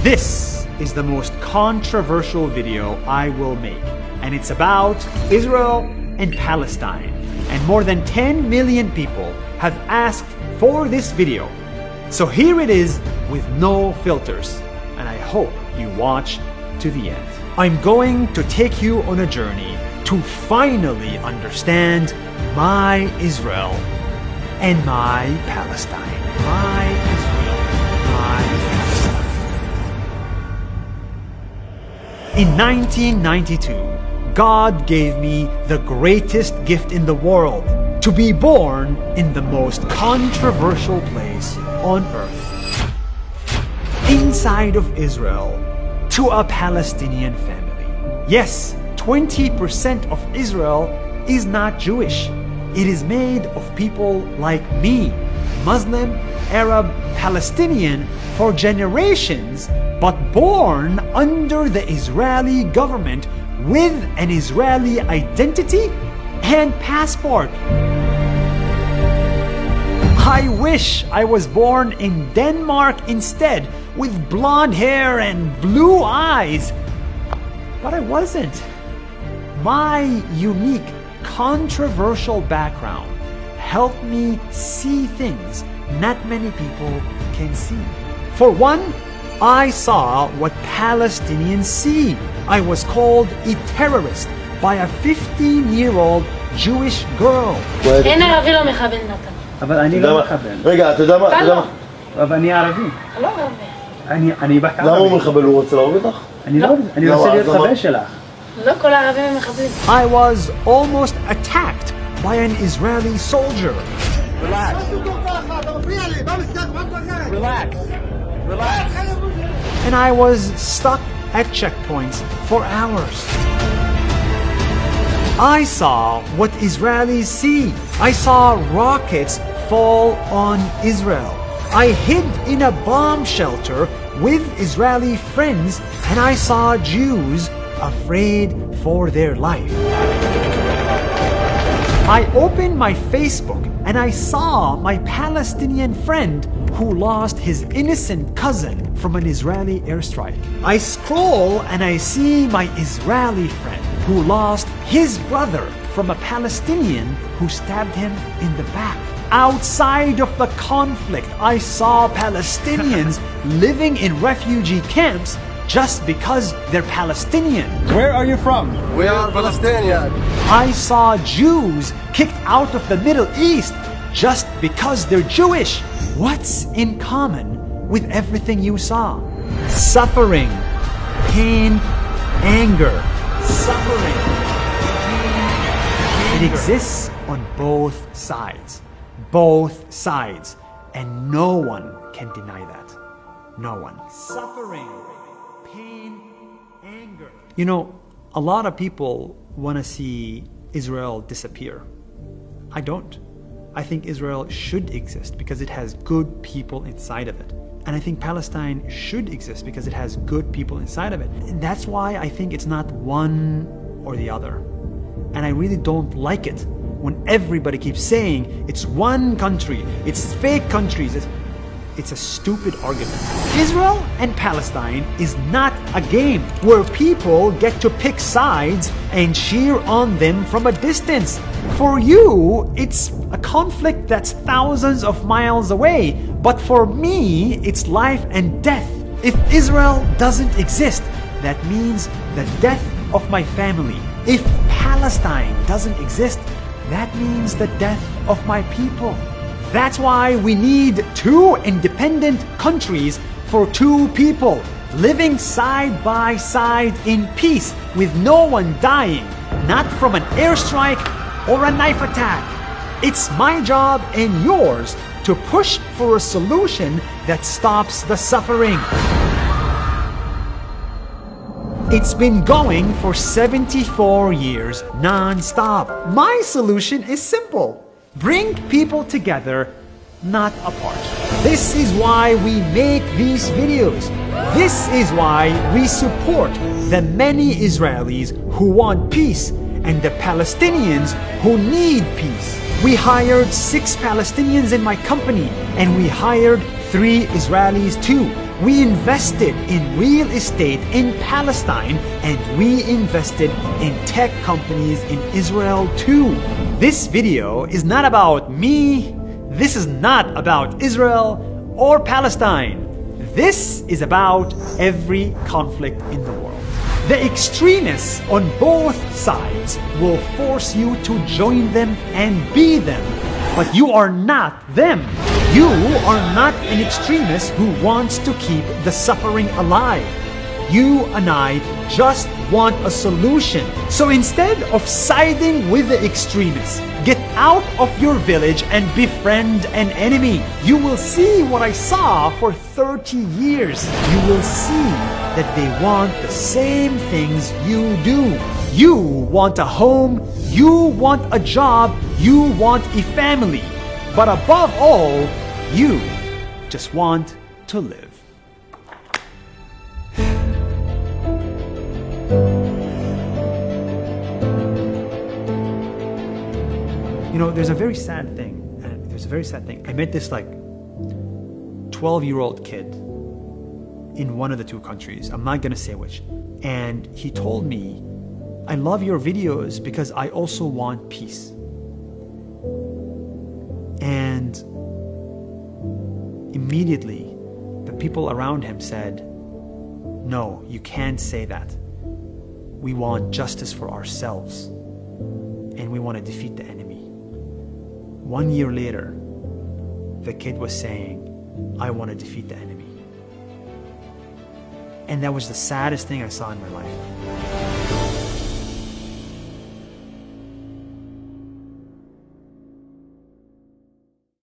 This is the most controversial video I will make, and it's about Israel and Palestine. And more than 10 million people have asked for this video. So here it is with no filters, and I hope you watch to the end. I'm going to take you on a journey to finally understand my Israel and my Palestine. My Israel, my Palestine. In 1992, God gave me the greatest gift in the world, to be born in the most controversial place on earth. Inside of Israel, to a Palestinian family. Yes, 20% of Israel is not Jewish. It is made of people like me, Muslim, Arab, Palestinian for generations, but born under the Israeli government with an Israeli identity and passport. I wish I was born in Denmark instead, with blonde hair and blue eyes. But I wasn't. My unique, controversial background helped me see things not many people can see. For one, I saw what Palestinians see. I was called a terrorist by a 15-year-old Jewish girl. אין ערבי לא מכוון נתן. אבל אני לא מכוון. רגע, אתה יודע מה? אבל אני ערבי. לא ערבי. אני בק ערבי. למה הוא מחבל? הוא רוצה להרוג אותך? אני רוצה להיות חבר שלך. לא כל הערבים הם מחבלים. I was almost attacked by an Israeli soldier. Relax. Relax. Relax. And I was stuck at checkpoints for hours. I saw what Israelis see. I saw rockets fall on Israel. I hid in a bomb shelter with Israeli friends, and I saw Jews afraid for their life. I opened my Facebook and I saw my Palestinian friend who lost his innocent cousin from an Israeli airstrike. I scroll and I see my Israeli friend who lost his brother from a Palestinian who stabbed him in the back. Outside of the conflict, I saw Palestinians living in refugee camps just because they're Palestinian. Where are you from? We are Palestinian. I saw Jews kicked out of the Middle East just because they're Jewish. What's in common with everything you saw? Suffering, pain, anger. Suffering, pain. It exists on both sides. Both sides. And no one can deny that. No one. Suffering, pain, anger. You know, a lot of people want to see Israel disappear. I don't. I think Israel should exist because it has good people inside of it. And I think Palestine should exist because it has good people inside of it. And that's why I think it's not one or the other. And I really don't like it when everybody keeps saying it's one country, it's fake countries. It's a stupid argument. Israel and Palestine is not a game where people get to pick sides and cheer on them from a distance. For you, it's a conflict that's thousands of miles away. But for me, it's life and death. If Israel doesn't exist, that means the death of my family. If Palestine doesn't exist, that means the death of my people. That's why we need two independent countries for two people, living side by side in peace with no one dying, not from an airstrike or a knife attack. It's my job and yours to push for a solution that stops the suffering. It's been going for 74 years non-stop. My solution is simple. Bring people together, not apart. This is why we make these videos. This is why we support the many Israelis who want peace and the Palestinians who need peace. We hired 6 Palestinians in my company, and we hired 3 Israelis too. We invested in real estate in Palestine, and we invested in tech companies in Israel too. This video is not about me. This is not about Israel or Palestine. This is about every conflict in the world. The extremists on both sides will force you to join them and be them. But you are not them. You are not an extremist who wants to keep the suffering alive. You and I just want a solution. So instead of siding with the extremists, get out of your village and befriend an enemy. You will see what I saw for 30 years. You will see that they want the same things you do. You want a home, you want a job, you want a family. But above all, you just want to live. You know, there's a very sad thing. I met this 12-year-old kid in one of the two countries. I'm not gonna say which. And he told me, I love your videos because I also want peace. And immediately, the people around him said, no, you can't say that. We want justice for ourselves, and we want to defeat the enemy. 1 year later, the kid was saying, I want to defeat the enemy. And that was the saddest thing I saw in my life.